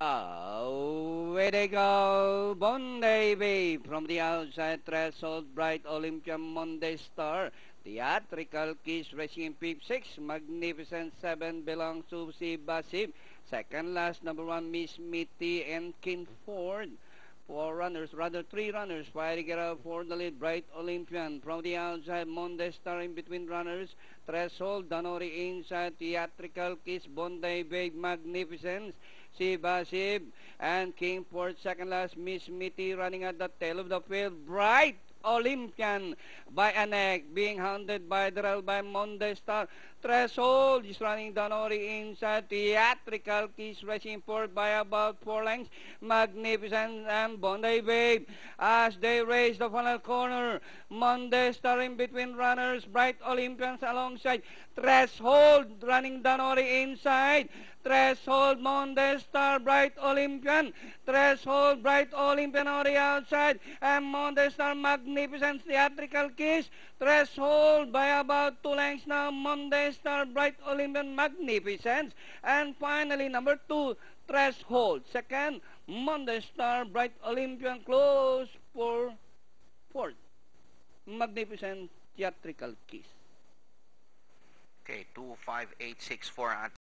Away they go. Bondi Babe from the outside threshold. Bright Olympian Monday Star. Theatrical Kiss Racing Peep 6. Magnificent 7 belongs to si Basib. Second last, number 1, Miss Mitty and King Ford. 4 runners, rather 3 runners, fighting it out for the lead. Bright Olympian from the outside, Monday Star in between runners. Threshold, Danori inside, Theatrical Kiss, Bondi Babe, Magnificence, si Basib, and King Ford second last. Miss Mitty running at the tail of the field. Bright Olympian by an egg, being hounded by Drell by Monday Star. Threshold is running Danori inside. Theatrical Kiss racing forward by about 4 lengths. Magnificent and Bondi Babe as they race the final corner. Monday Star in between runners. Bright Olympians alongside. Threshold running Danori inside. Threshold, Monday Star, Bright Olympian. Threshold, Bright Olympian on the outside. And Monday Star, Magnificent, Theatrical Kiss. Threshold by about 2 lengths now. Monday Star, Bright Olympian, Magnificence. And finally, number 2, Threshold. Second, Monday Star, Bright Olympian, close for fourth. Magnificent, Theatrical Kiss. Okay, 25864 at